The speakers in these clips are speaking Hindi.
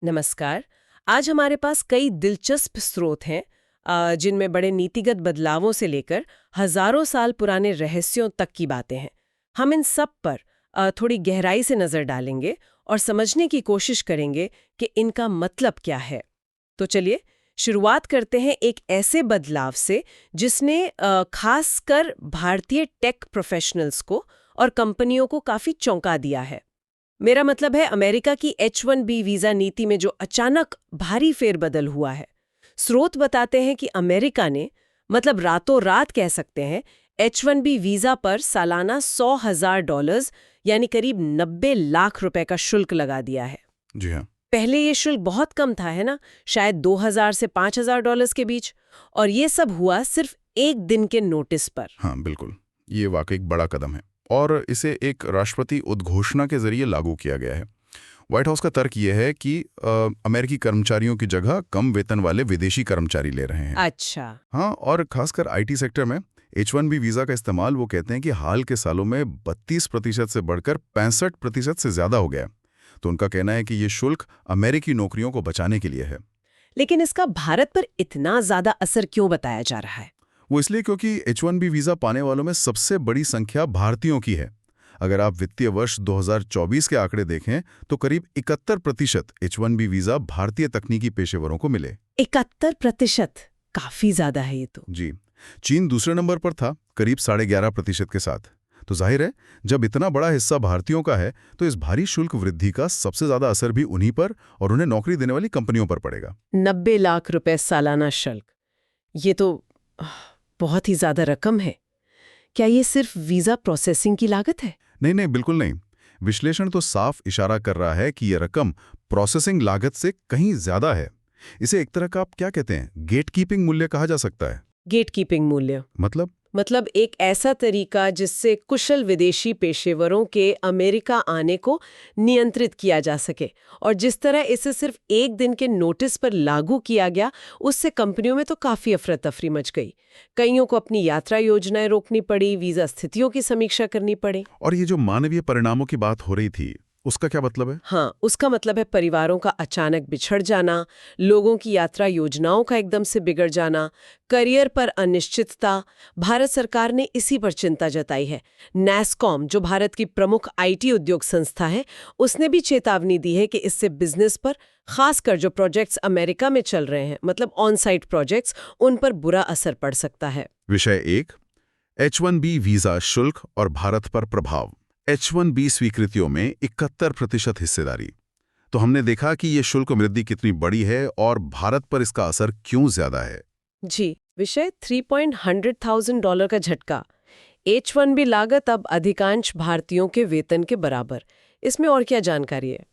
नमस्कार। आज हमारे पास कई दिलचस्प स्रोत हैं जिनमें बड़े नीतिगत बदलावों से लेकर हजारों साल पुराने रहस्यों तक की बातें हैं। हम इन सब पर थोड़ी गहराई से नजर डालेंगे और समझने की कोशिश करेंगे कि इनका मतलब क्या है। तो चलिए शुरुआत करते हैं एक ऐसे बदलाव से जिसने खासकर भारतीय टेक प्रोफेशनल्स को और कंपनियों को काफी चौंका दिया है। मेरा मतलब है अमेरिका की H-1B वीजा नीति में जो अचानक भारी फेरबदल हुआ है। स्रोत बताते हैं कि अमेरिका ने मतलब रातों रात कह सकते हैं H-1B वीजा पर सालाना $100,000 यानी करीब 90 लाख रुपए का शुल्क लगा दिया है। जी हाँ। पहले ये शुल्क बहुत कम था, है ना, शायद $2,000 से $5,000 के बीच, और ये सब हुआ सिर्फ एक दिन के नोटिस पर। हाँ बिल्कुल, ये वाकई एक बड़ा कदम है और इसे एक राष्ट्रपति उद्घोषणा के जरिए लागू किया गया है। व्हाइट हाउस का तर्क ये है कि अमेरिकी कर्मचारियों की जगह कम वेतन वाले विदेशी कर्मचारी ले रहे हैं। अच्छा। हाँ, और खासकर आईटी सेक्टर में H-1B वीजा का इस्तेमाल वो कहते हैं कि हाल के सालों में 32% से बढ़कर 65% से ज्यादा हो गया। तो उनका कहना है कि ये शुल्क अमेरिकी नौकरियों को बचाने के लिए है। लेकिन इसका भारत पर इतना ज्यादा असर क्यों बताया जा रहा है? वो इसलिए क्योंकि H-1B वीजा पाने वालों में सबसे बड़ी संख्या भारतीयों की है। अगर आप वित्तीय वर्ष 2024 के आंकड़े देखें तो करीब 71% H-1B वीजा भारतीय तकनीकी पेशेवरों को मिले। 71%? काफी ज्यादा है ये तो। जी, चीन दूसरे नंबर पर था, करीब 11.5% के साथ। तो जाहिर है, जब इतना बड़ा हिस्सा भारतीयों का है तो इस भारी शुल्क वृद्धि का सबसे ज्यादा असर भी उन्हीं पर और उन्हें नौकरी देने वाली कंपनियों पर पड़ेगा। 90 लाख रुपए सालाना शुल्क, ये तो बहुत ही ज्यादा रकम है। क्या ये सिर्फ वीजा प्रोसेसिंग की लागत है? नहीं नहीं, बिल्कुल नहीं। विश्लेषण तो साफ इशारा कर रहा है कि यह रकम प्रोसेसिंग लागत से कहीं ज्यादा है। इसे एक तरह का आप क्या कहते हैं, गेट कीपिंग मूल्य कहा जा सकता है। गेट कीपिंग मूल्य मतलब एक ऐसा तरीका जिससे कुशल विदेशी पेशेवरों के अमेरिका आने को नियंत्रित किया जा सके, और जिस तरह इसे सिर्फ एक दिन के नोटिस पर लागू किया गया उससे कंपनियों में तो काफी अफरा तफरी मच गई। कईयों को अपनी यात्रा योजनाएं रोकनी पड़ी, वीजा स्थितियों की समीक्षा करनी पड़ी। और ये जो मानवीय परिणामों की बात हो रही थी, उसका क्या मतलब है? हाँ, उसका मतलब है परिवारों का अचानक बिछड़ जाना, लोगों की यात्रा योजनाओं का एकदम से बिगड़ जाना, करियर पर अनिश्चितता। भारत सरकार ने इसी पर चिंता जताई है। नैस्कॉम, जो भारत की प्रमुख आईटी उद्योग संस्था है, उसने भी चेतावनी दी है कि इससे बिजनेस पर, खासकर जो प्रोजेक्ट्स अमेरिका में चल रहे हैं, मतलब ऑन साइट प्रोजेक्ट्स, उन पर बुरा असर पड़ सकता है। विषय 1, H-1B वीजा शुल्क और भारत पर प्रभाव। H-1B स्वीकृतियों में 71% हिस्सेदारी। तो हमने देखा कि ये शुल्क वृद्धि कितनी बड़ी है और भारत पर इसका असर क्यों ज्यादा है। जी, विषय $300,000 का झटका। H-1B लागत अब अधिकांश भारतीयों के वेतन के बराबर। इसमें और क्या जानकारी है?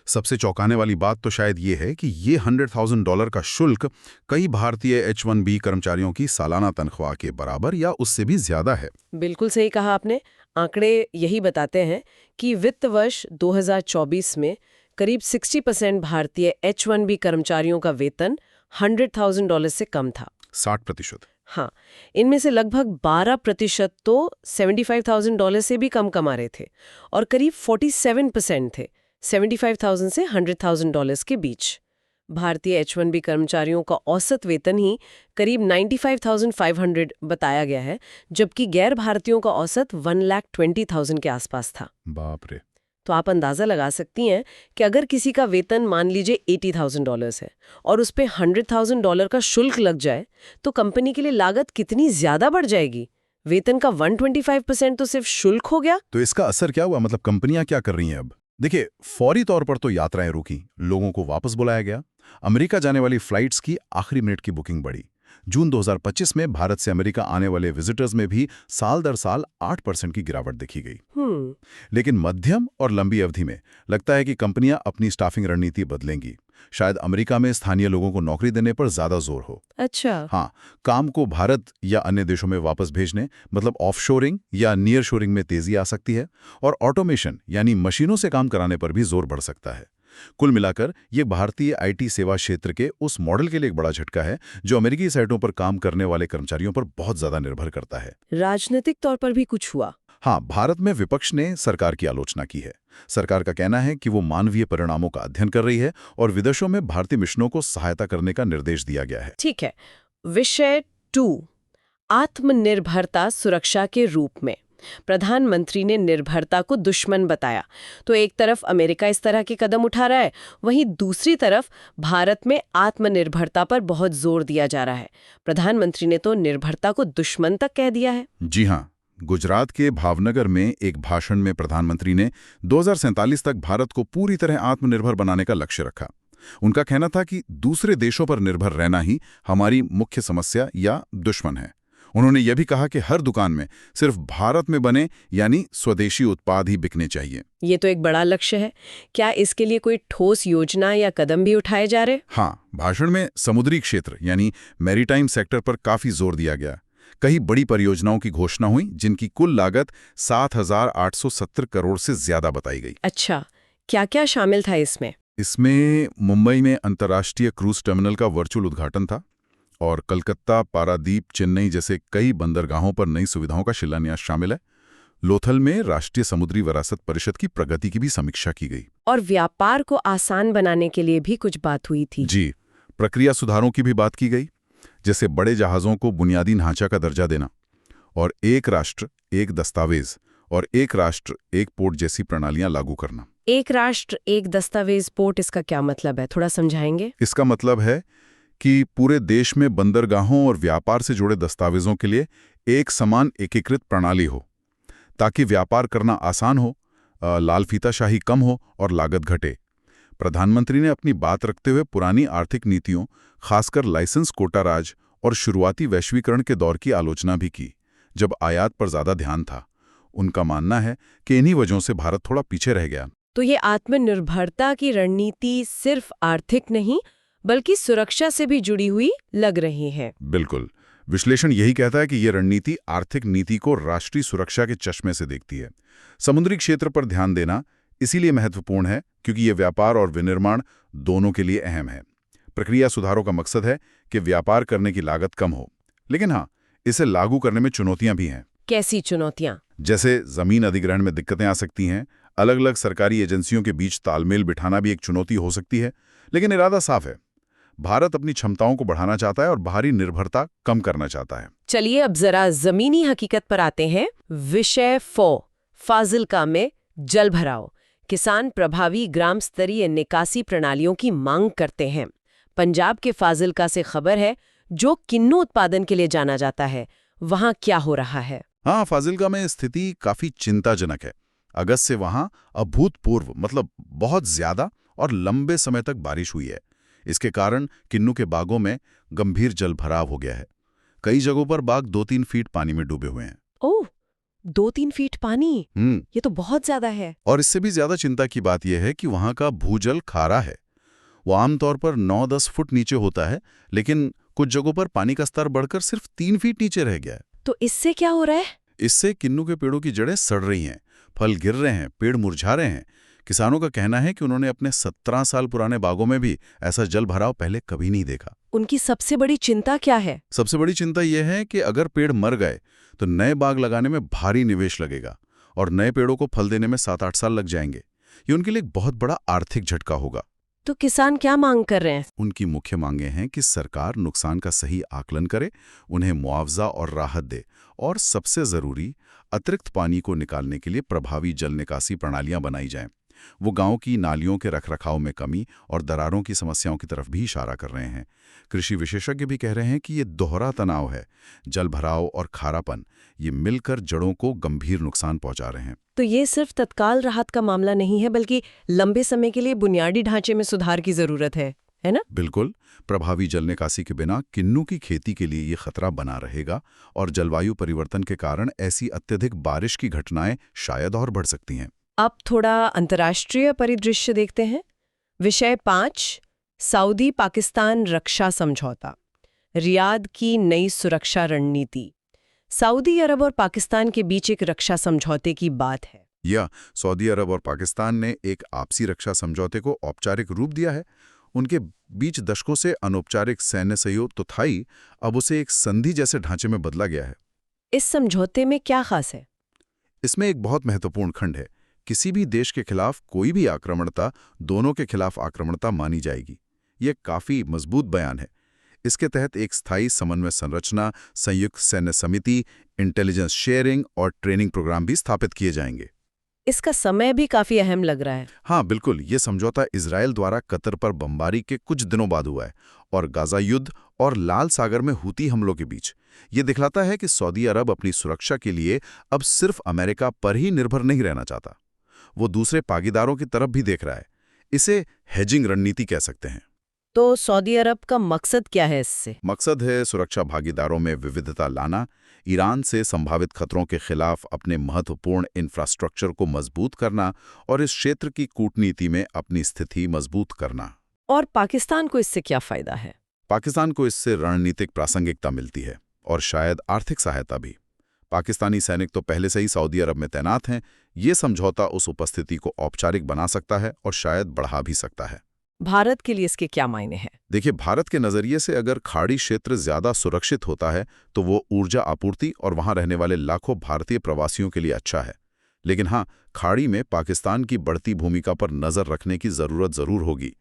सबसे चौंकाने वाली बात तो शायद ये है कि ये $100,000 का शुल्क कई भारतीय H-1B कर्मचारियों की सालाना तनख्वाह के बराबर या उससे भी ज्यादा है। बिल्कुल सही कहा आपने। आंकड़े यही बताते हैं कि वित्त वर्ष 2024 में करीब 60% भारतीय H-1B कर्मचारियों का वेतन $100,000 से कम था। 60%? हाँ, इनमें से लगभग 12% तो $75,000 से भी कम कमा रहे थे, और करीब 47% थे $75,000 से $100,000 के बीच। भारतीय H-1B कर्मचारियों का औसत वेतन ही करीब 95,500 बताया गया है, जबकि गैर भारतीयों का औसत 1,20,000 के आसपास था। बाप रे। तो आप अंदाजा लगा सकती हैं कि अगर किसी का वेतन मान लीजिए $80,000 है और उस पे $100,000 का शुल्क लग जाए तो कंपनी के लिए लागत कितनी ज्यादा बढ़ जाएगी। वेतन का 125% तो सिर्फ शुल्क हो गया। तो इसका असर क्या हुआ, मतलब कंपनियां क्या कर रही हैं अब? देखिए, फौरी तौर पर तो यात्राएं रुकी, लोगों को वापस बुलाया गया। अमेरिका जाने वाली फ्लाइट्स की आखिरी मिनट की बुकिंग बढ़ी। जून 2025 में भारत से अमेरिका आने वाले विजिटर्स में भी साल दर साल 8% की गिरावट देखी गई। लेकिन मध्यम और लंबी अवधि में लगता है कि कंपनियां अपनी स्टाफिंग रणनीति बदलेंगी। शायद अमेरिका में स्थानीय लोगों को नौकरी देने पर ज्यादा जोर हो। अच्छा। हाँ, काम को भारत या अन्य देशों में वापस भेजने, मतलब ऑफशोरिंग या नियर शोरिंग में तेजी आ सकती है, और ऑटोमेशन यानी मशीनों से काम कराने पर भी जोर बढ़ सकता है। कुल मिलाकर ये भारतीय आईटी सेवा क्षेत्र के उस मॉडल के लिए एक बड़ा झटका है जो अमेरिकी साइटों पर काम करने वाले कर्मचारियों पर बहुत ज्यादा निर्भर करता है। राजनीतिक तौर पर भी कुछ हुआ? हाँ, भारत में विपक्ष ने सरकार की आलोचना की है। सरकार का कहना है कि वो मानवीय परिणामों का अध्ययन कर रही है और विदेशों में भारतीय मिशनों को सहायता करने का निर्देश दिया गया है। ठीक है। विषय 2, आत्मनिर्भरता सुरक्षा के रूप में। प्रधानमंत्री ने निर्भरता को दुश्मन बताया। तो एक तरफ अमेरिका इस तरह के कदम उठा रहा है, वहीं दूसरी तरफ भारत में आत्मनिर्भरता पर बहुत जोर दिया जा रहा है। प्रधानमंत्री ने तो निर्भरता को दुश्मन तक कह दिया है। जी हाँ, गुजरात के भावनगर में एक भाषण में प्रधानमंत्री ने 2047 तक भारत को पूरी तरह आत्मनिर्भर बनाने का लक्ष्य रखा। उनका कहना था कि दूसरे देशों पर निर्भर रहना ही हमारी मुख्य समस्या या दुश्मन है। उन्होंने यह भी कहा कि हर दुकान में सिर्फ भारत में बने यानी स्वदेशी उत्पाद ही बिकने चाहिए। ये तो एक बड़ा लक्ष्य है। क्या इसके लिए कोई ठोस योजना या कदम भी उठाए जा रहे? हाँ, भाषण में समुद्री क्षेत्र यानी मैरीटाइम सेक्टर पर काफी जोर दिया गया। कई बड़ी परियोजनाओं की घोषणा हुई जिनकी कुल लागत 7,870 करोड़ से ज्यादा बताई गई। अच्छा, क्या-क्या शामिल था इसमें? इसमें मुंबई में अंतर्राष्ट्रीय क्रूज टर्मिनल का वर्चुअल उद्घाटन था और कलकत्ता, पारादीप, चेन्नई जैसे कई बंदरगाहों पर नई सुविधाओं का शिलान्यास शामिल है। लोथल में राष्ट्रीय समुद्री विरासत परिषद की प्रगति की भी समीक्षा की गई। और व्यापार को आसान बनाने के लिए भी कुछ बात हुई थी। जी, प्रक्रिया सुधारों की भी बात की गई, जैसे बड़े जहाज़ों को बुनियादी ढांचा का दर्जा देना और एक राष्ट्र एक दस्तावेज और एक राष्ट्र एक पोर्ट जैसी प्रणालियां लागू करना। एक राष्ट्र एक दस्तावेज पोर्ट, इसका क्या मतलब है, थोड़ा समझाएंगे? इसका मतलब है कि पूरे देश में बंदरगाहों और व्यापार से जुड़े दस्तावेजों के लिए एक समान एकीकृत प्रणाली हो, ताकि व्यापार करना आसान हो, लाल फीताशाही कम हो और लागत घटे। प्रधानमंत्री ने अपनी बात रखते हुए पुरानी आर्थिक नीतियों, खासकर लाइसेंस कोटा राज और शुरुआती वैश्वीकरण के दौर की आलोचना भी की, जब आयात पर ज्यादा ध्यान था। उनका मानना है कि इन्हीं वजहों से भारत थोड़ा पीछे रह गया। तो ये आत्मनिर्भरता की रणनीति सिर्फ आर्थिक नहीं बल्कि सुरक्षा से भी जुड़ी हुई लग रही है। बिल्कुल, विश्लेषण यही कहता है कि ये रणनीति आर्थिक नीति को राष्ट्रीय सुरक्षा के चश्मे से देखती है। समुद्री क्षेत्र पर ध्यान देना इसीलिए महत्वपूर्ण है क्योंकि ये व्यापार और विनिर्माण दोनों के लिए अहम है। प्रक्रिया सुधारों का मकसद है कि व्यापार करने की लागत कम हो, लेकिन हाँ, इसे लागू करने में चुनौतियां भी हैं। कैसी चुनौतियां? जैसे जमीन अधिग्रहण में दिक्कतें आ सकती हैं, अलग अलग सरकारी एजेंसियों के बीच तालमेल बिठाना भी एक चुनौती हो सकती है, लेकिन इरादा साफ है। भारत अपनी क्षमताओं को बढ़ाना चाहता है और बाहरी निर्भरता कम करना चाहता है। चलिए अब जरा जमीनी हकीकत पर आते हैं। विषय 4, फाजिल्का में जल भराव। किसान प्रभावी ग्राम स्तरीय निकासी प्रणालियों की मांग करते हैं। पंजाब के फाजिल्का से खबर है, जो किन्नू उत्पादन के लिए जाना जाता है, वहां क्या हो रहा है? हाँ, फाजिल्का में स्थिति काफी चिंताजनक है। अगस्त से वहां अभूतपूर्व मतलब बहुत ज्यादा और लंबे समय तक बारिश हुई है। इसके कारण किन्नू के बागों में गंभीर जल भराव हो गया है। कई जगहों पर बाग 2-3 फीट पानी में डूबे हुए हैं। ओह, 2-3 फीट पानी, ये तो बहुत ज्यादा है। और इससे भी ज्यादा चिंता की बात यह है कि वहां का भूजल खारा है। वो आमतौर पर 9-10 फुट नीचे होता है, लेकिन कुछ जगहों पर पानी का स्तर बढ़कर सिर्फ 3 फीट नीचे रह गया है। तो इससे क्या हो रहा है? इससे किन्नू के पेड़ों की जड़ें सड़ रही हैं, फल गिर रहे हैं, पेड़ मुरझा रहे हैं। किसानों का कहना है कि उन्होंने अपने 17 साल पुराने बागों में भी ऐसा जल भराव पहले कभी नहीं देखा। उनकी सबसे बड़ी चिंता क्या है? सबसे बड़ी चिंता यह है कि अगर पेड़ मर गए तो नए बाग लगाने में भारी निवेश लगेगा और नए पेड़ों को फल देने में 7-8 साल लग जाएंगे। ये उनके लिए एक बहुत बड़ा आर्थिक झटका होगा। तो किसान क्या मांग कर रहे हैं? उनकी मुख्य मांगें हैं कि सरकार नुकसान का सही आकलन करे, उन्हें मुआवजा और राहत दे और सबसे जरूरी अतिरिक्त पानी को निकालने के लिए प्रभावी जल निकासी प्रणालियां बनाई जाएं। वो गांव की नालियों के रखरखाव में कमी और दरारों की समस्याओं की तरफ भी इशारा कर रहे हैं। कृषि विशेषज्ञ भी कह रहे हैं कि ये दोहरा तनाव है, जल भराव और खारापन, ये मिलकर जड़ों को गंभीर नुकसान पहुंचा रहे हैं। तो ये सिर्फ तत्काल राहत का मामला नहीं है, बल्कि लंबे समय के लिए बुनियादी ढांचे में सुधार की जरूरत है ना? बिल्कुल, प्रभावी जल निकासी के बिना किन्नू की खेती के लिए ये खतरा बना रहेगा और जलवायु परिवर्तन के कारण ऐसी अत्यधिक बारिश की घटनाएं शायद और बढ़ सकती हैं। अब थोड़ा अंतर्राष्ट्रीय परिदृश्य देखते हैं। विषय 5, सऊदी पाकिस्तान रक्षा समझौता, रियाद की नई सुरक्षा रणनीति। सऊदी अरब और पाकिस्तान के बीच एक रक्षा समझौते की बात है। या सऊदी अरब और पाकिस्तान ने एक आपसी रक्षा समझौते को औपचारिक रूप दिया है। उनके बीच दशकों से अनौपचारिक सैन्य सहयोग तो था ही, अब उसे एक संधि जैसे ढांचे में बदला गया है। इस समझौते में क्या खास है? इसमें एक बहुत महत्वपूर्ण खंड है, किसी भी देश के खिलाफ कोई भी आक्रमणता दोनों के खिलाफ आक्रमणता मानी जाएगी। ये काफी मजबूत बयान है। इसके तहत एक स्थायी समन्वय संरचना, संयुक्त सैन्य समिति, इंटेलिजेंस शेयरिंग और ट्रेनिंग प्रोग्राम भी स्थापित किए जाएंगे। इसका समय भी काफी अहम लग रहा है। हाँ बिल्कुल, ये समझौता इजरायल द्वारा कतर पर बमबारी के कुछ दिनों बाद हुआ है और गाजा युद्ध और लाल सागर में हूती हमलों के बीच। ये दिखलाता है कि सऊदी अरब अपनी सुरक्षा के लिए अब सिर्फ अमेरिका पर ही निर्भर नहीं रहना चाहता, वो दूसरे भागीदारों की तरफ भी देख रहा है। इसे हेजिंग रणनीति कह सकते हैं। तो सऊदी अरब का मकसद क्या है इससे? मकसद है सुरक्षा भागीदारों में विविधता लाना, ईरान से संभावित खतरों के खिलाफ अपने महत्वपूर्ण इंफ्रास्ट्रक्चर को मजबूत करना और इस क्षेत्र की कूटनीति में अपनी स्थिति मजबूत करना। और पाकिस्तान को इससे क्या फायदा है? पाकिस्तान को इससे रणनीतिक प्रासंगिकता मिलती है और शायद आर्थिक सहायता भी। पाकिस्तानी सैनिक तो पहले से ही सऊदी अरब में तैनात हैं। ये समझौता उस उपस्थिति को औपचारिक बना सकता है और शायद बढ़ा भी सकता है। भारत के लिए इसके क्या मायने हैं? देखिए, भारत के नजरिए से अगर खाड़ी क्षेत्र ज्यादा सुरक्षित होता है तो वो ऊर्जा आपूर्ति और वहां रहने वाले लाखों भारतीय प्रवासियों के लिए अच्छा है। लेकिन हाँ, खाड़ी में पाकिस्तान की बढ़ती भूमिका पर नजर रखने की जरूरत जरूर होगी।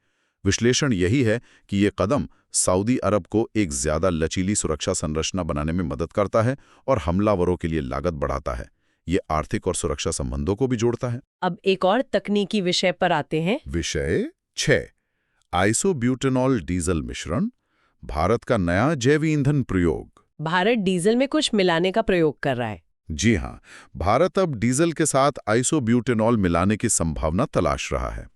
विश्लेषण यही है कि ये कदम सऊदी अरब को एक ज्यादा लचीली सुरक्षा संरचना बनाने में मदद करता है और हमलावरों के लिए लागत बढ़ाता है। ये आर्थिक और सुरक्षा संबंधों को भी जोड़ता है। अब एक और तकनीकी विषय पर आते हैं। विषय 6, आइसोब्यूटेनॉल डीजल मिश्रण, भारत का नया जैव ईंधन प्रयोग। भारत डीजल में कुछ मिलाने का प्रयोग कर रहा है। जी हाँ, भारत अब डीजल के साथ आइसोब्यूटेनॉल मिलाने की संभावना तलाश रहा है।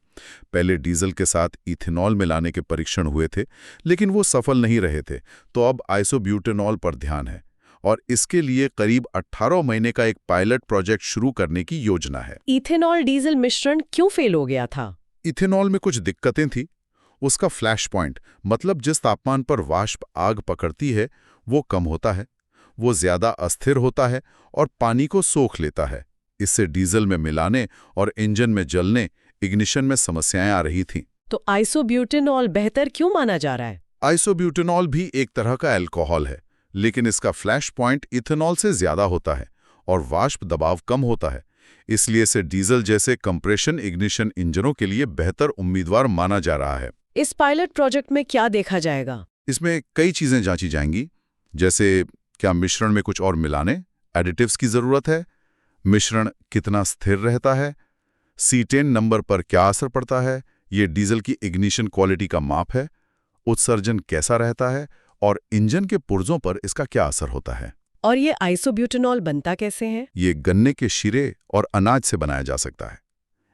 पहले डीजल के साथ इथेनॉल मिलाने के परीक्षण हुए थे, लेकिन वो सफल नहीं रहे थे, तो अब आइसोब्यूटेनॉल पर ध्यान है और इसके लिए करीब 18 महीने का एक पायलट प्रोजेक्ट शुरू करने की योजना है। इथेनॉल डीजल मिश्रण क्यों फेल हो गया था? इथेनॉल में कुछ दिक्कतें थी। उसका फ्लैश पॉइंट, मतलब जिस तापमान पर वाष्प आग पकड़ती है, वो कम होता है, वो ज्यादा अस्थिर होता है और पानी को सोख लेता है। इससे डीजल में मिलाने और इंजन में जलने, इग्निशन में समस्याएं आ रही थीं। तो आइसोब्यूटेनॉल बेहतर क्यों माना जा रहा है? आइसोब्यूटेनॉल भी एक तरह का अल्कोहल है, लेकिन इसका फ्लैश पॉइंट इथेनॉल से ज्यादा होता है और वाष्प दबाव कम होता है। इसलिए इसे डीजल जैसे कंप्रेशन इग्निशन इंजनों के लिए बेहतर उम्मीदवार माना जा रहा है। इस पायलट प्रोजेक्ट में क्या देखा जाएगा? इसमें कई चीजें जांची जाएंगी, जैसे क्या मिश्रण में कुछ और मिलाने, एडिटिव्स की जरूरत है, मिश्रण कितना स्थिर रहता है, C10 नंबर पर क्या असर पड़ता है, ये डीजल की इग्निशन क्वालिटी का माप है, उत्सर्जन कैसा रहता है और इंजन के पुर्जों पर इसका क्या असर होता है। और ये आइसोब्यूटेनॉल बनता कैसे है? ये गन्ने के शीरे और अनाज से बनाया जा सकता है।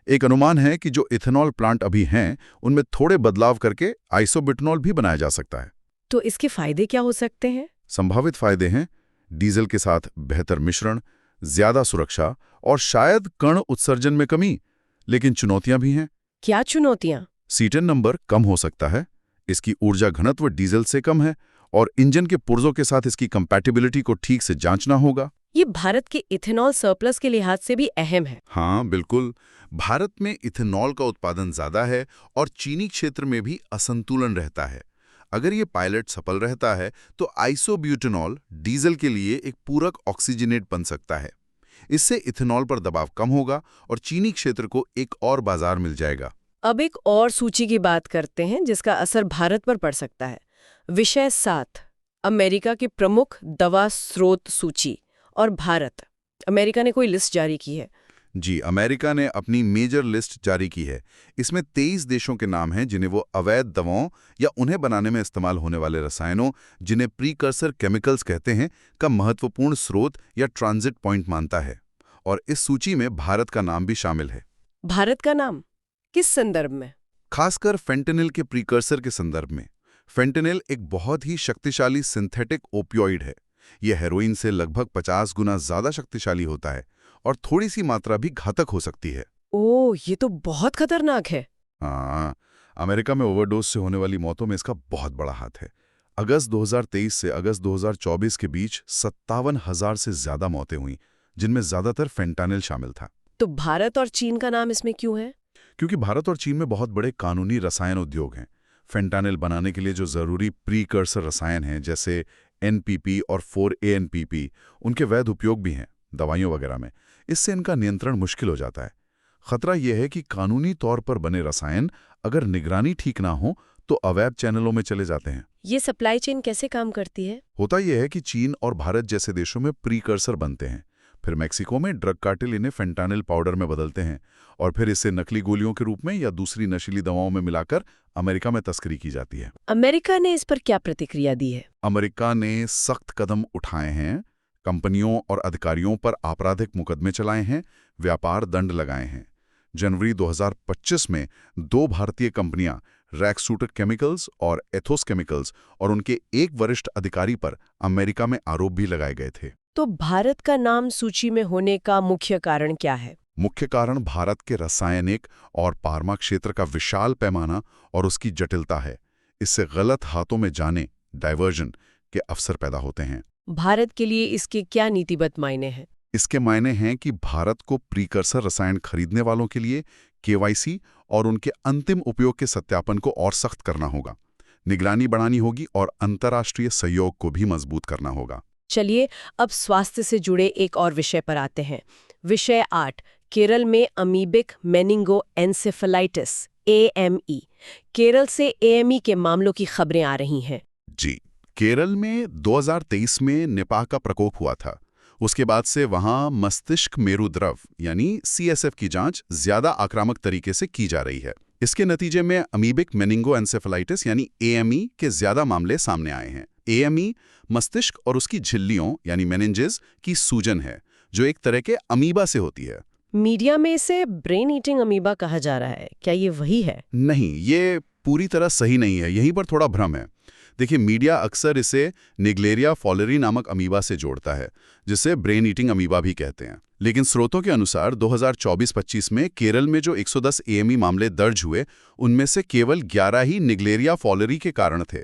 एक अनुमान है कि जो इथेनॉल प्लांट अभी हैं, उनमें थोड़े बदलाव करके आइसोब्यूटेनॉल भी बनाया जा सकता है। तो इसके फायदे क्या हो सकते हैं? संभावित फायदे हैं डीजल के साथ बेहतर मिश्रण, ज्यादा सुरक्षा और शायद कण उत्सर्जन में कमी। लेकिन चुनौतियां भी हैं। क्या चुनौतियां? C10 नंबर कम हो सकता है, इसकी ऊर्जा घनत्व डीजल से कम है और इंजन के पुर्जों के साथ इसकी कंपैटिबिलिटी को ठीक से जांचना होगा। ये भारत के इथेनॉल सरप्लस के लिहाज से भी अहम है। हाँ बिल्कुल, भारत में इथेनॉल का उत्पादन ज्यादा है और चीनी क्षेत्र में भी असंतुलन रहता है। अगर ये पायलट सफल रहता है तो आइसोब्यूटेनॉल डीजल के लिए एक पूरक ऑक्सीजनेट बन सकता है। इससे इथेनॉल पर दबाव कम होगा और चीनी क्षेत्र को एक और बाजार मिल जाएगा। अब एक और सूची की बात करते हैं जिसका असर भारत पर पड़ सकता है। विषय 7, अमेरिका की प्रमुख दवा स्रोत सूची और भारत। अमेरिका ने कोई लिस्ट जारी की है। जी, अमेरिका ने अपनी मेजर लिस्ट जारी की है। इसमें 23 देशों के नाम हैं जिन्हें वो अवैध दवाओं या उन्हें बनाने में इस्तेमाल होने वाले रसायनों, जिन्हें प्रीकर्सर केमिकल्स कहते हैं, का महत्वपूर्ण स्रोत या ट्रांजिट पॉइंट मानता है। और इस सूची में भारत का नाम भी शामिल है। भारत का नाम किस संदर्भ में? खासकर फेंटेनिल के प्रीकर्सर के संदर्भ में। फेंटेनिल एक बहुत ही शक्तिशाली सिंथेटिक ओपियोइड है। यह हेरोइन से लगभग 50 गुना ज्यादा शक्तिशाली होता है और थोड़ी सी मात्रा भी घातक हो सकती है। ओह, ये तो बहुत खतरनाक है। हाँ, अमेरिका में ओवरडोज से होने वाली मौतों में इसका बहुत बड़ा हाथ है। अगस्त 2023 से अगस्त 2024 के बीच 57,000 से ज्यादा मौतें हुई, जिनमें ज्यादातर फेंटानिल शामिल था। तो भारत और चीन का नाम इसमें क्यों है? क्योंकि भारत और चीन में बहुत बड़े कानूनी रसायन उद्योग हैं। फेंटानिल बनाने के लिए जो जरूरी प्रीकर्सर रसायन हैं, जैसे NPP और 4-ANPP, उनके वैध उपयोग भी हैं दवाइयों वगैरह में। इससे इनका नियंत्रण मुश्किल हो जाता है। खतरा यह है कि कानूनी तौर पर बने रसायन अगर निगरानी ठीक ना हो तो अवैध चैनलों में चले जाते हैं। ये सप्लाई चेन कैसे काम करती है? होता यह है कि चीन और भारत जैसे देशों में प्रीकर्सर बनते हैं, फिर मेक्सिको में ड्रग कार्टेल इन्हें फेंटानिल पाउडर में बदलते हैं और फिर इसे नकली गोलियों के रूप में या दूसरी नशीली दवाओं में मिलाकर अमेरिका में तस्करी की जाती है। अमेरिका ने इस पर क्या प्रतिक्रिया दी है? अमेरिका ने सख्त कदम उठाए हैं, कंपनियों और अधिकारियों पर आपराधिक मुकदमे चलाए हैं, व्यापार दंड लगाए हैं। जनवरी 2025 में 2 भारतीय कंपनियां रैक्सूटर केमिकल्स और एथोस केमिकल्स और उनके एक वरिष्ठ अधिकारी पर अमेरिका में आरोप भी लगाए गए थे। तो भारत का नाम सूची में होने का मुख्य कारण क्या है? मुख्य कारण भारत के रासायनिक और फार्मा क्षेत्र का विशाल पैमाना और उसकी जटिलता है। इससे गलत हाथों में जाने, डाइवर्जन के अवसर पैदा होते हैं। भारत के लिए इसके क्या नीतिगत मायने हैं? इसके मायने हैं कि भारत को प्रीकर्सर रसायन खरीदने वालों के लिए केवाईसी और उनके अंतिम उपयोग के सत्यापन को और सख्त करना होगा, निगरानी बढ़ानी होगी और अंतर्राष्ट्रीय सहयोग को भी मजबूत करना होगा। चलिए अब स्वास्थ्य से जुड़े एक और विषय पर आते हैं। विषय 8, केरल में अमीबिक मेनिंगो एन्सेफेलाइटिस AME। केरल से AME के मामलों की खबरें आ रही हैं। जी, केरल में 2023 में निपाह का प्रकोप हुआ था। उसके बाद से वहां मस्तिष्क मेरुद्रव यानी CSF की जांच ज्यादा आक्रामक तरीके से की जा रही है। इसके नतीजे में अमीबिक मेनिंगो एन्सेफेलाइटिस यानी AME के ज्यादा मामले सामने आए हैं। AME मस्तिष्क और उसकी झिल्लियों यानी मेनिंजेस की सूजन है, जो एक तरह के अमीबा से होती है। मीडिया में इसे ब्रेन ईटिंग अमीबा कहा जा रहा है, क्या ये वही है? नहीं, ये पूरी तरह सही नहीं है, यहीं पर थोड़ा भ्रम है। देखिए, मीडिया अक्सर इसे निग्लेरिया फॉलेरी नामक अमीबा से जोड़ता है, जिसे ब्रेन ईटिंग अमीबा भी कहते हैं। लेकिन स्रोतों के अनुसार 2024-25 में केरल में जो 110 AME मामले दर्ज हुए, उनमें से केवल 11 ही निग्लेरिया फॉलेरी के कारण थे।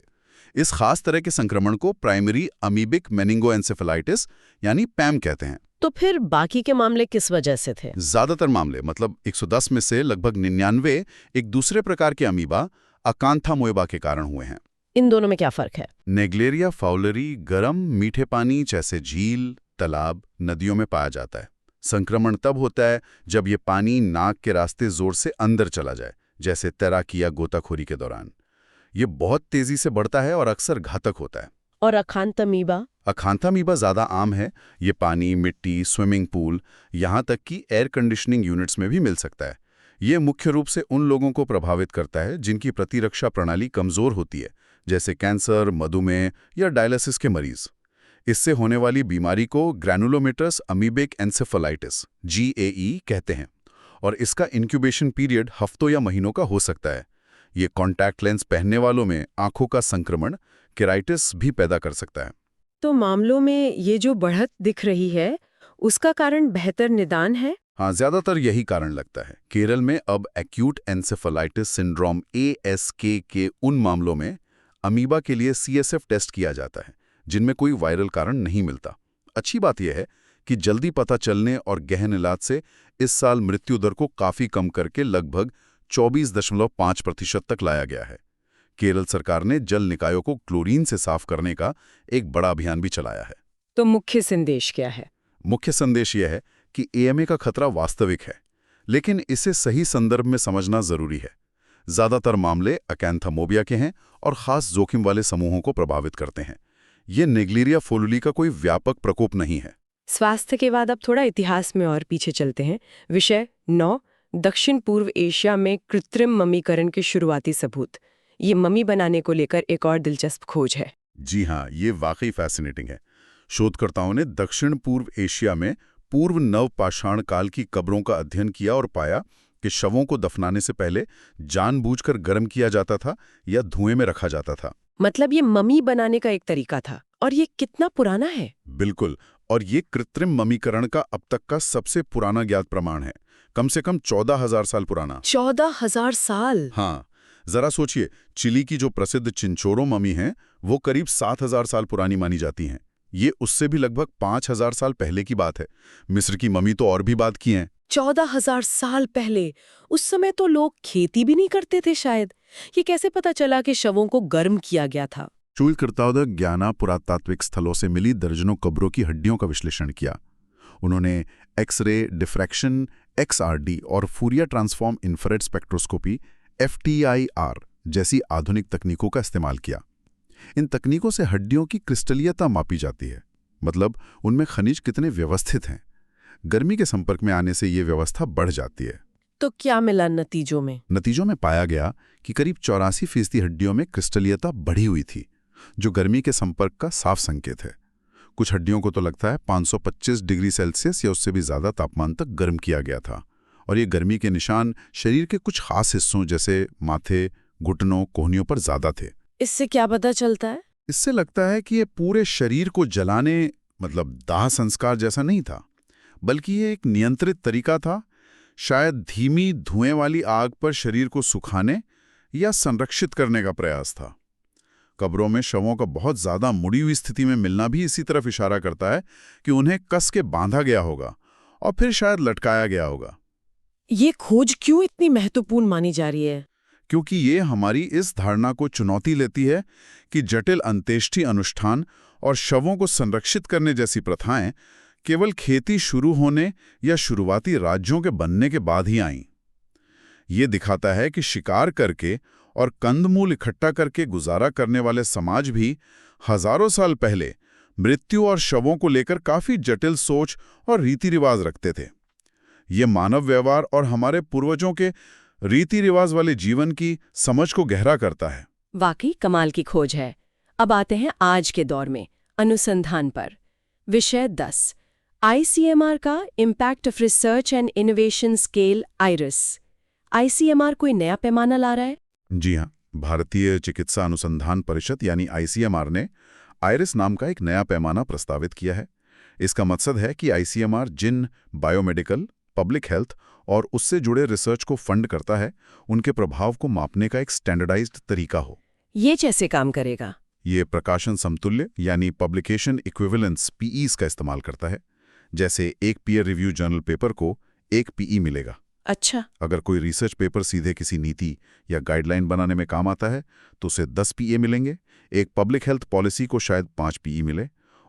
इस खास तरह के संक्रमण को प्राइमरी अमीबिक मेनिंगोएन्सेफेलाइटिस यानी PAM कहते हैं। तो फिर बाकी के मामले किस वजह से थे? ज्यादातर मामले मतलब 110 में से लगभग 99 एक दूसरे प्रकार के अमीबा अकांथामोएबा के कारण हुए हैं। इन दोनों में क्या फर्क है? नेग्लेरिया फाउलरी गर्म मीठे पानी जैसे झील, तालाब, नदियों में पाया जाता है। संक्रमण तब होता है जब ये पानी नाक के रास्ते जोर से अंदर चला जाए, जैसे तैराकी या गोताखोरी के दौरान। ये बहुत तेजी से बढ़ता है और अक्सर घातक होता है। और अखांथामीबा? अखांथामीबा ज़्यादा आम है। ये पानी, मिट्टी, स्विमिंग पूल, यहाँ तक कि एयर कंडीशनिंग यूनिट्स में भी मिल सकता है। ये मुख्य रूप से उन लोगों को प्रभावित करता है जिनकी प्रतिरक्षा प्रणाली कमज़ोर होती है, जैसे कैंसर, मधुमेह या डायलिसिस के मरीज। इससे होने वाली बीमारी को ग्रैनुलोमेटस अमीबिक एन्सेफेलाइटिस GAE कहते हैं और इसका इंक्यूबेशन पीरियड हफ्तों या महीनों का हो सकता है। ये कॉन्टैक्ट लेंस पहनने वालों में आंखों का संक्रमण, केराइटिस भी पैदा कर सकता है। तो मामलों में ये जो बढ़त दिख रही है, उसका कारण बेहतर निदान है? हाँ, ज्यादातर यही कारण लगता है। केरल में अब एक्यूट एन्सेफेलाइटिस सिंड्रोम ASK के उन मामलों में अमीबा के लिए CSF टेस्ट किया जाता है जिनमें कोई वायरल कारण नहीं मिलता। अच्छी बात यह है कि जल्दी पता चलने और गहन इलाज से इस साल मृत्यु दर को काफी कम करके लगभग 24.5% तक लाया गया है। केरल सरकार ने जल निकायों को क्लोरीन से साफ करने का एक बड़ा अभियान भी चलाया है। तो मुख्य संदेश क्या है? मुख्य संदेश यह है कि AMA का खतरा वास्तविक है, लेकिन इसे सही संदर्भ में समझना जरूरी है। ज्यादातर मामले अकैंथामोबिया के हैं और खास जोखिम वाले समूहों को प्रभावित करते हैं। ये नेग्लेरिया फोलुली का कोई व्यापक प्रकोप नहीं है। स्वास्थ्य के बाद अब थोड़ा इतिहास में और पीछे चलते हैं। विषय 9, दक्षिण पूर्व एशिया में कृत्रिम मम्मीकरण के शुरुआती सबूत। ये मम्मी बनाने को लेकर एक और दिलचस्प खोज है। जी हाँ, ये वाकई फैसिनेटिंग है। शोधकर्ताओं ने दक्षिण पूर्व एशिया में पूर्व नवपाषाण काल की कब्रों का अध्ययन किया और पाया कि शवों को दफनाने से पहले जानबूझकर गर्म किया जाता था या धुएं में रखा जाता था। मतलब ये मम्मी बनाने का एक तरीका था। और ये कितना पुराना है? बिल्कुल, और ये कृत्रिम मम्मीकरण का अब तक का सबसे पुराना ज्ञात प्रमाण है। कम से कम 14,000 साल पुराना। 14,000 साल? हाँ, जरा सोचिए, चिली की जो प्रसिद्ध चिंचोरो मम्मी हैं, वो करीब 7,000 साल पुरानी मानी जाती हैं। ये उससे भी लगभग 5,000 साल पहले की बात है। मिस्र की मम्मी तो और भी बात की हैं। 14,000 साल पहले? उस समय तो लोग खेती भी नहीं करते थे शायद। ये कैसे पता चला कि शवों को गर्म किया गया था? शोधकर्ताओं ने ज्ञाना पुरातात्विक स्थलों से मिली दर्जनों कब्रों की हड्डियों का विश्लेषण किया। उन्होंने एक्सरे डिफ्रैक्शन XRD और Fourier transform infrared spectroscopy FTIR जैसी आधुनिक तकनीकों का इस्तेमाल किया। इन तकनीकों से हड्डियों की क्रिस्टलीयता मापी जाती है, मतलब उनमें खनिज कितने व्यवस्थित हैं। गर्मी के संपर्क में आने से ये व्यवस्था बढ़ जाती है। तो क्या मिला नतीजों में? नतीजों में पाया गया कि करीब 84% हड्डियों में क्रिस्टलीयता बढ़ी हुई थी, जो गर्मी के संपर्क का साफ संकेत है। कुछ हड्डियों को तो लगता है 525 डिग्री सेल्सियस या उससे भी ज़्यादा तापमान तक गर्म किया गया था, और ये गर्मी के निशान शरीर के कुछ खास हिस्सों जैसे माथे, घुटनों, कोहनियों पर ज़्यादा थे। इससे क्या पता चलता है? इससे लगता है कि ये पूरे शरीर को जलाने, मतलब दाह संस्कार जैसा नहीं था, बल्कि ये एक नियंत्रित तरीका था, शायद धीमी धुएं वाली आग पर शरीर को सुखाने या संरक्षित करने का प्रयास था। कब्रों में शवों का बहुत ज्यादा मुड़ी हुई स्थिति में मिलना भी इसी तरफ इशारा करता है कि उन्हें कस के बांधा गया होगा और फिर शायद लटकाया गया होगा। ये खोज क्यों इतनी महत्वपूर्ण मानी जा रही है? क्योंकि ये हमारी इस धारणा को चुनौती लेती है कि जटिल अंत्येष्टि अनुष्ठान और शवों को संरक्षित करने जैसी प्रथाएं केवल खेती शुरू होने या शुरुआती राज्यों के बनने के बाद ही आईं। ये दिखाता है कि शिकार करके और कंदमूल इकट्ठा करके गुजारा करने वाले समाज भी हजारों साल पहले मृत्यु और शवों को लेकर काफी जटिल सोच और रीति रिवाज रखते थे। ये मानव व्यवहार और हमारे पूर्वजों के रीति रिवाज वाले जीवन की समझ को गहरा करता है। वाकई कमाल की खोज है। अब आते हैं आज के दौर में अनुसंधान पर। विषय 10, ICMR का impact of research and innovation scale iris. ICMR कोई नया पैमाना ला रहा है? जी हाँ, भारतीय चिकित्सा अनुसंधान परिषद यानी ICMR ने आइरिस नाम का एक नया पैमाना प्रस्तावित किया है। इसका मकसद है कि ICMR जिन बायोमेडिकल, पब्लिक हेल्थ और उससे जुड़े रिसर्च को फंड करता है, उनके प्रभाव को मापने का एक स्टैंडर्डाइज्ड तरीका हो। ये कैसे काम करेगा? ये प्रकाशन समतुल्य यानी पब्लिकेशन इक्विवेलेंस PEs का इस्तेमाल करता है। जैसे एक पीयर रिव्यू जर्नल पेपर को 1 PE मिलेगा। अच्छा। अगर कोई रिसर्च पेपर सीधे किसी नीति या गाइडलाइन बनाने में काम आता है तो उसे 10 PE मिलेंगे। एक पब्लिक हेल्थ पॉलिसी को शायद 5 PE मिले।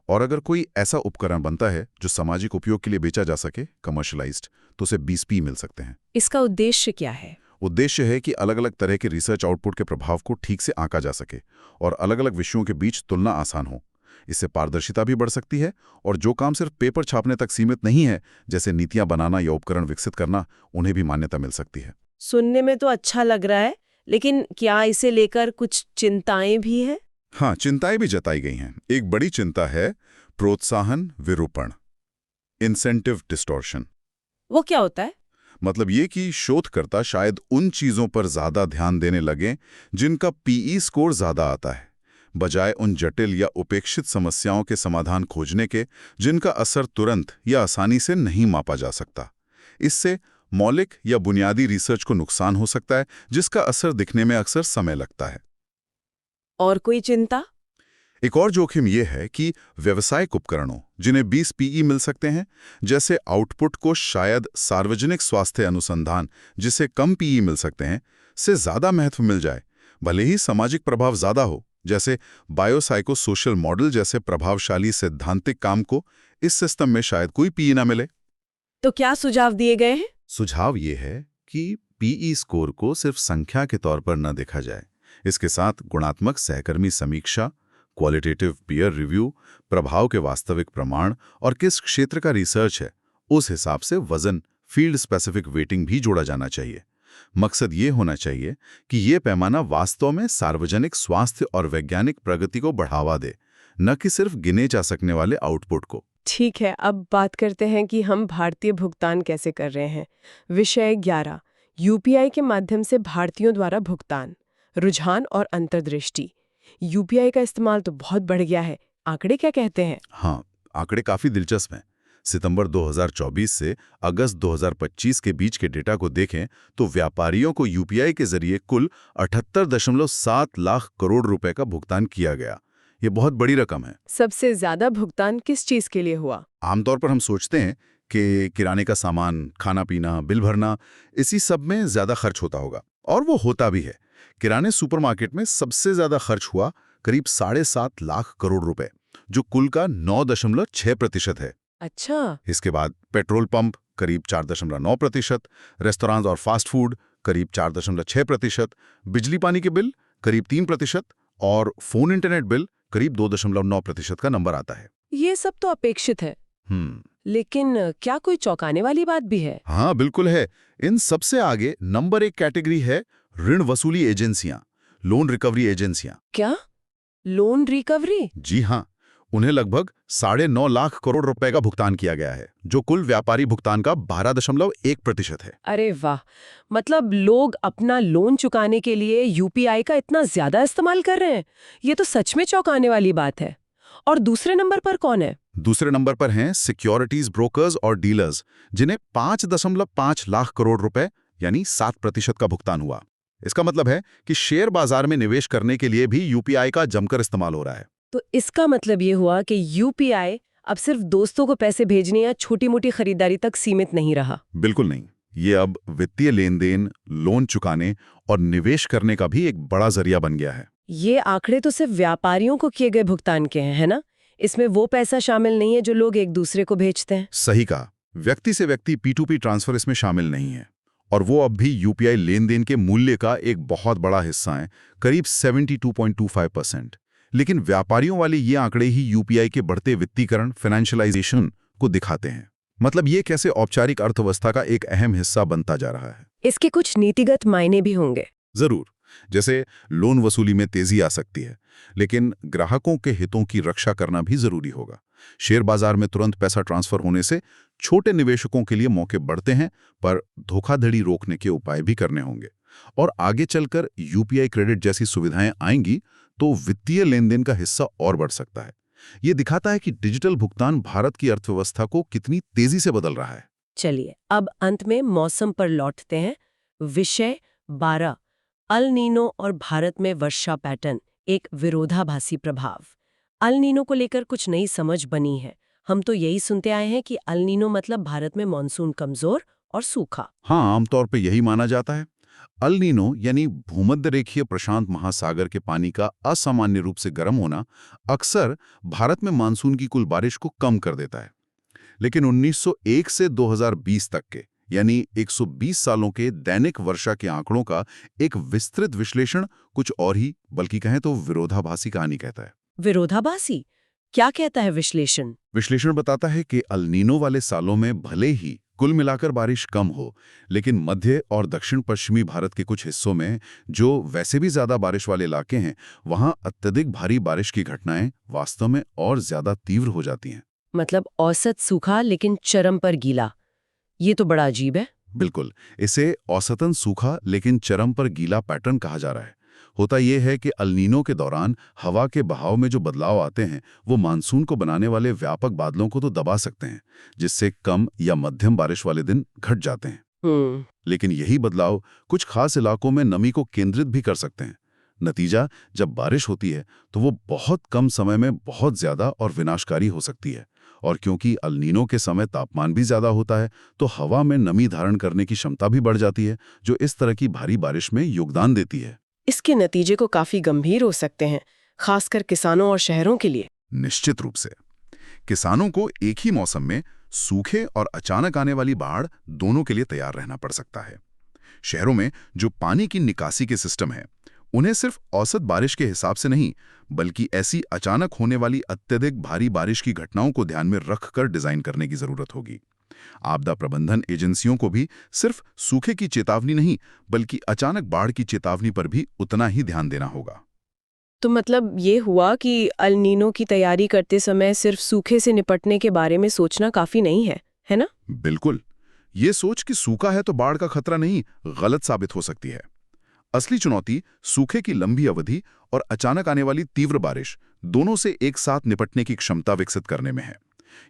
और अगर कोई ऐसा उपकरण बनता है जो सामाजिक उपयोग के लिए बेचा जा सके, कमर्शलाइज्ड, तो उसे 20 PE मिल सकते हैं। इसका उद्देश्य क्या है? उद्देश्य है कि अलग अलग तरह के रिसर्च आउटपुट के प्रभाव को ठीक से आंका जा सके और अलग अलग विषयों के बीच तुलना आसान हो। इससे पारदर्शिता भी बढ़ सकती है और जो काम सिर्फ पेपर छापने तक सीमित नहीं है, जैसे नीतियां बनाना या उपकरण विकसित करना, उन्हें भी मान्यता मिल सकती है। सुनने में तो अच्छा लग रहा है, लेकिन क्या इसे लेकर कुछ चिंताएं भी हैं? हाँ, चिंताएं भी जताई गई हैं। एक बड़ी चिंता है प्रोत्साहन विरूपण, इंसेंटिव डिस्टॉर्शन। वो क्या होता है? मतलब ये कि शोधकर्ता शायद उन चीजों पर ज्यादा ध्यान देने लगे जिनका PE स्कोर ज्यादा आता है, बजाय उन जटिल या उपेक्षित समस्याओं के समाधान खोजने के जिनका असर तुरंत या आसानी से नहीं मापा जा सकता। इससे मौलिक या बुनियादी रिसर्च को नुकसान हो सकता है, जिसका असर दिखने में अक्सर समय लगता है। और कोई चिंता? एक और जोखिम यह है कि व्यावसायिक उपकरणों, जिन्हें 20 PE मिल सकते हैं, जैसे आउटपुट को शायद सार्वजनिक स्वास्थ्य अनुसंधान, जिसे कम PE मिल सकते हैं, से ज्यादा महत्व मिल जाए, भले ही सामाजिक प्रभाव ज्यादा हो। जैसे बायोसाइको सोशल मॉडल जैसे प्रभावशाली सैद्धांतिक काम को इस सिस्टम में शायद कोई PE ना मिले। तो क्या सुझाव दिए गए हैं? सुझाव ये है कि PE स्कोर को सिर्फ संख्या के तौर पर न देखा जाए। इसके साथ गुणात्मक सहकर्मी समीक्षा, क्वालिटेटिव पीयर रिव्यू, प्रभाव के वास्तविक प्रमाण और किस क्षेत्र का रिसर्च है, उस हिसाब से वजन, फील्ड स्पेसिफिक वेटिंग भी जोड़ा जाना चाहिए। मकसद ये होना चाहिए कि ये पैमाना वास्तव में सार्वजनिक स्वास्थ्य और वैज्ञानिक प्रगति को बढ़ावा दे, न कि सिर्फ गिने जा सकने वाले आउटपुट को। ठीक है, अब बात करते हैं कि हम भारतीय भुगतान कैसे कर रहे हैं। विषय 11, UPI के माध्यम से भारतीयों द्वारा भुगतान, रुझान और अंतर्दृष्टि। UPI का इस्तेमाल तो बहुत बढ़ गया है, आंकड़े क्या कहते हैं? हाँ, आंकड़े काफी दिलचस्प हैं। सितंबर 2024 से अगस्त 2025 के बीच के डेटा को देखें तो व्यापारियों को UPI के जरिए कुल 78.7 लाख करोड़ रुपए का भुगतान किया गया। ये बहुत बड़ी रकम है। सबसे ज्यादा भुगतान किस चीज के लिए हुआ? आमतौर पर हम सोचते हैं कि किराने का सामान, खाना पीना, बिल भरना, इसी सब में ज्यादा खर्च होता होगा, और वो होता भी है। किराने सुपरमार्केट में सबसे ज्यादा खर्च हुआ, करीब 7.5 लाख करोड़ रुपए, जो कुल का 9.6% है। अच्छा। इसके बाद पेट्रोल पंप करीब 4.9%, रेस्तोरां और फास्ट फूड करीब 4.6%, बिजली पानी के बिल करीब 3% और फोन इंटरनेट बिल करीब 2.9% का नंबर आता है। ये सब तो अपेक्षित है, लेकिन क्या कोई चौंकाने वाली बात भी है? हाँ बिल्कुल है। इन सबसे आगे नंबर 1 कैटेगरी है ऋण वसूली एजेंसियां, लोन रिकवरी एजेंसियां। क्या? Loan recovery? जी हाँ, उन्हें लगभग 9.5 लाख करोड़ रुपए का भुगतान किया गया है, जो कुल व्यापारी भुगतान का 12.1% है। अरे वाह, मतलब लोग अपना लोन चुकाने के लिए यूपीआई का इतना ज्यादा इस्तेमाल कर रहे हैं। ये तो सच में चौंकाने वाली बात है। और दूसरे नंबर पर कौन है? दूसरे नंबर पर हैं सिक्योरिटीज ब्रोकर्स और डीलर्स, जिन्हें 5.5 लाख करोड़ रुपए यानी 7% का भुगतान हुआ। इसका मतलब है कि शेयर बाजार में निवेश करने के लिए भी यूपीआई का जमकर इस्तेमाल हो रहा है। तो इसका मतलब ये हुआ कि यूपीआई अब सिर्फ दोस्तों को पैसे भेजने या छोटी-मोटी खरीदारी तक सीमित नहीं रहा। बिल्कुल नहीं, ये अब वित्तीय लेन देन, लोन चुकाने और निवेश करने का भी एक बड़ा जरिया बन गया है। ये आंकड़े तो सिर्फ व्यापारियों को किए गए भुगतान के हैं, है ना? इसमें वो पैसा शामिल नहीं है जो लोग एक दूसरे को भेजते हैं। सही कहा, व्यक्ति से व्यक्ति P2P ट्रांसफर इसमें शामिल नहीं है। और वो अब भी यूपीआई लेन देन के मूल्य का एक बहुत बड़ा हिस्सा है, करीब 72.25%। लेकिन व्यापारियों वाले ये आंकड़े ही यूपीआई के बढ़ते वित्तीकरण, फाइनेंशियलाइजेशन को दिखाते हैं। मतलब ये कैसे औपचारिक अर्थव्यवस्था का एक अहम हिस्सा बनता जा रहा है। इसके कुछ नीतिगत मायने भी होंगे। जरूर, जैसे लोन वसूली में तेजी आ सकती है, लेकिन ग्राहकों के हितों की रक्षा करना भी जरूरी होगा। शेयर बाजार में तुरंत पैसा ट्रांसफर होने से छोटे निवेशकों के लिए मौके बढ़ते हैं, पर धोखाधड़ी रोकने के उपाय भी करने होंगे। और आगे चलकर यूपीआई क्रेडिट जैसी सुविधाएं आएंगी तो वित्तीय लेन देन का हिस्सा और बढ़ सकता है। ये दिखाता है कि डिजिटल भुगतान भारत की अर्थव्यवस्था को कितनी तेजी से बदल रहा है। चलिए, अब अंत में मौसम पर लौटते हैं। विषय 12, अल नीनो और भारत में वर्षा पैटर्न, एक विरोधाभासी प्रभाव। अल नीनो को लेकर कुछ नई समझ बनी है। हम तो यही सुनते आए हैं कि अल नीनो मतलब भारत में मानसून कमजोर और सूखा। हाँ, आमतौर पे यही माना जाता है। अल नीनो यानी भूमध्य रेखीय प्रशांत महासागर के पानी का असामान्य रूप से गर्म होना अक्सर भारत में मानसून की कुल बारिश को कम कर देता है। लेकिन 1901 से 2020 तक के यानी 120 सालों के दैनिक वर्षा के आंकड़ों का एक विस्तृत विश्लेषण कुछ और ही, बल्कि कहें तो विरोधाभासी कहानी कहता है। विरोधाभासी? क्या कहता है विश्लेषण? विश्लेषण बताता है कि अल नीनो वाले सालों में भले ही कुल मिलाकर बारिश कम हो, लेकिन मध्य और दक्षिण पश्चिमी भारत के कुछ हिस्सों में जो वैसे भी ज्यादा बारिश वाले इलाके हैं, वहां अत्यधिक भारी बारिश की घटनाएं वास्तव में और ज्यादा तीव्र हो जाती हैं। मतलब औसत सूखा लेकिन चरम पर गीला। ये तो बड़ा अजीब है। बिल्कुल, इसे औसतन सूखा लेकिन चरम पर गीला पैटर्न कहा जा रहा है। होता यह है कि अल नीनो के दौरान हवा के बहाव में जो बदलाव आते हैं, वो मानसून को बनाने वाले व्यापक बादलों को तो दबा सकते हैं, जिससे कम या मध्यम बारिश वाले दिन घट जाते हैं। लेकिन यही बदलाव कुछ खास इलाकों में नमी को केंद्रित भी कर सकते हैं। नतीजा, जब बारिश होती है तो वो बहुत कम समय में बहुत ज्यादा और विनाशकारी हो सकती है। और क्योंकि अल नीनो के समय तापमान भी ज्यादा होता है, तो हवा में नमी धारण करने की क्षमता भी बढ़ जाती है, जो इस तरह की भारी बारिश में योगदान देती है। इसके नतीजे को काफी गंभीर हो सकते हैं, खासकर किसानों और शहरों के लिए। निश्चित रूप से किसानों को एक ही मौसम में सूखे और अचानक आने वाली बाढ़ दोनों के लिए तैयार रहना पड़ सकता है। शहरों में जो पानी की निकासी के सिस्टम है, उन्हें सिर्फ औसत बारिश के हिसाब से नहीं, बल्कि ऐसी अचानक होने वाली अत्यधिक भारी बारिश की घटनाओं को ध्यान में रखकर डिजाइन करने की जरूरत होगी। आपदा प्रबंधन एजेंसियों को भी सिर्फ सूखे की चेतावनी नहीं, बल्कि अचानक बाढ़ की चेतावनी पर भी उतना ही ध्यान देना होगा। तो मतलब ये हुआ कि अल नीनो की तैयारी करते समय सिर्फ सूखे से निपटने के बारे में सोचना काफी नहीं है ना? बिल्कुल, ये सोच कि सूखा है तो बाढ़ का खतरा नहीं, गलत साबित हो सकती है। असली चुनौती सूखे की लंबी अवधि और अचानक आने वाली तीव्र बारिश दोनों से एक साथ निपटने की क्षमता विकसित करने में है।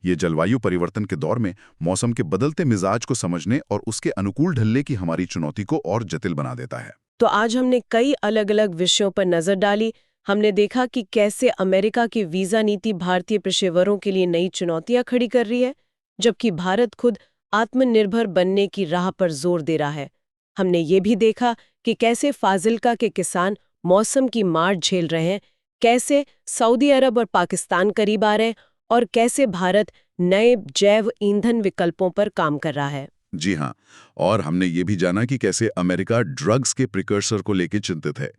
ये जलवायु परिवर्तन के दौर में मौसम के बदलते मिजाज को समझने और उसके अनुकूल ढलने की हमारी चुनौती को और जटिल बना देता है। तो आज हमने कई अलग अलग विषयों पर नजर डाली। हमने देखा कि कैसे अमेरिका की वीजा नीति भारतीय पेशेवरों के लिए नई चुनौतियां खड़ी कर रही है, जबकि भारत खुद आत्मनिर्भर बनने की राह पर जोर दे रहा है। हमने ये भी देखा कि कैसे फाजिल्का के किसान मौसम की मार झेल रहे हैं, कैसे सऊदी अरब और पाकिस्तान करीब आ रहे हैं, और कैसे भारत नए जैव ईंधन विकल्पों पर काम कर रहा है। जी हाँ, और हमने ये भी जाना कि कैसे अमेरिका ड्रग्स के प्रिकर्सर को लेकर चिंतित है।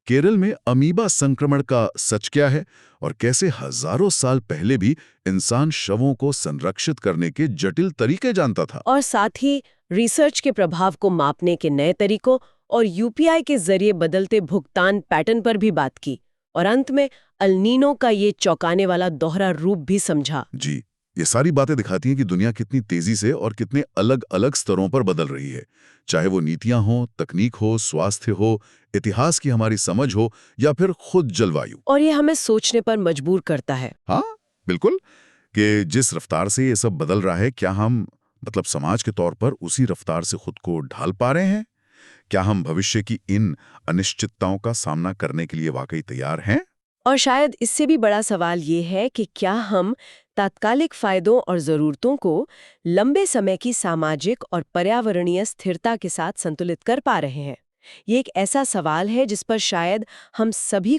केरल में अमीबा संक्रमण का सच क्या है और कैसे हजारों साल पहले भी इंसान शवों को संरक्षित करने के जटिल तरीके जानता था। और साथ ही रिसर्च के प्रभाव को मापने के नए तरीकों और यूपीआई के जरिए बदलते भुगतान पैटर्न पर भी बात की। और अंत में अल नीनो का ये चौंकाने वाला दोहरा रूप भी समझा। जी, ये सारी बातें दिखाती हैं कि दुनिया कितनी तेजी से और कितने अलग-अलग स्तरों पर बदल रही है। चाहे वो नीतियां हो, तकनीक हो, स्वास्थ्य हो, इतिहास की हमारी समझ हो या फिर खुद जलवायु। और ये हमें सोचने पर मजबूर करता है। हाँ, बिल्कुल, कि जिस रफ्तार से ये सब बदल रहा है, क्या हम समाज के तौर पर उसी रफ्तार से खुद को ढाल पा रहे हैं? क्या हम भविष्य की इन अनिश्चितताओं का सामना करने के लिए वाकई तैयार हैं? और शायद इससे भी बड़ा सवाल ये है कि क्या हम तात्कालिक फायदों और ज़रूरतों को लंबे समय की सामाजिक और पर्यावरणीय स्थिरता के साथ संतुलित कर पा रहे हैं। ये एक ऐसा सवाल है जिस पर शायद हम सभी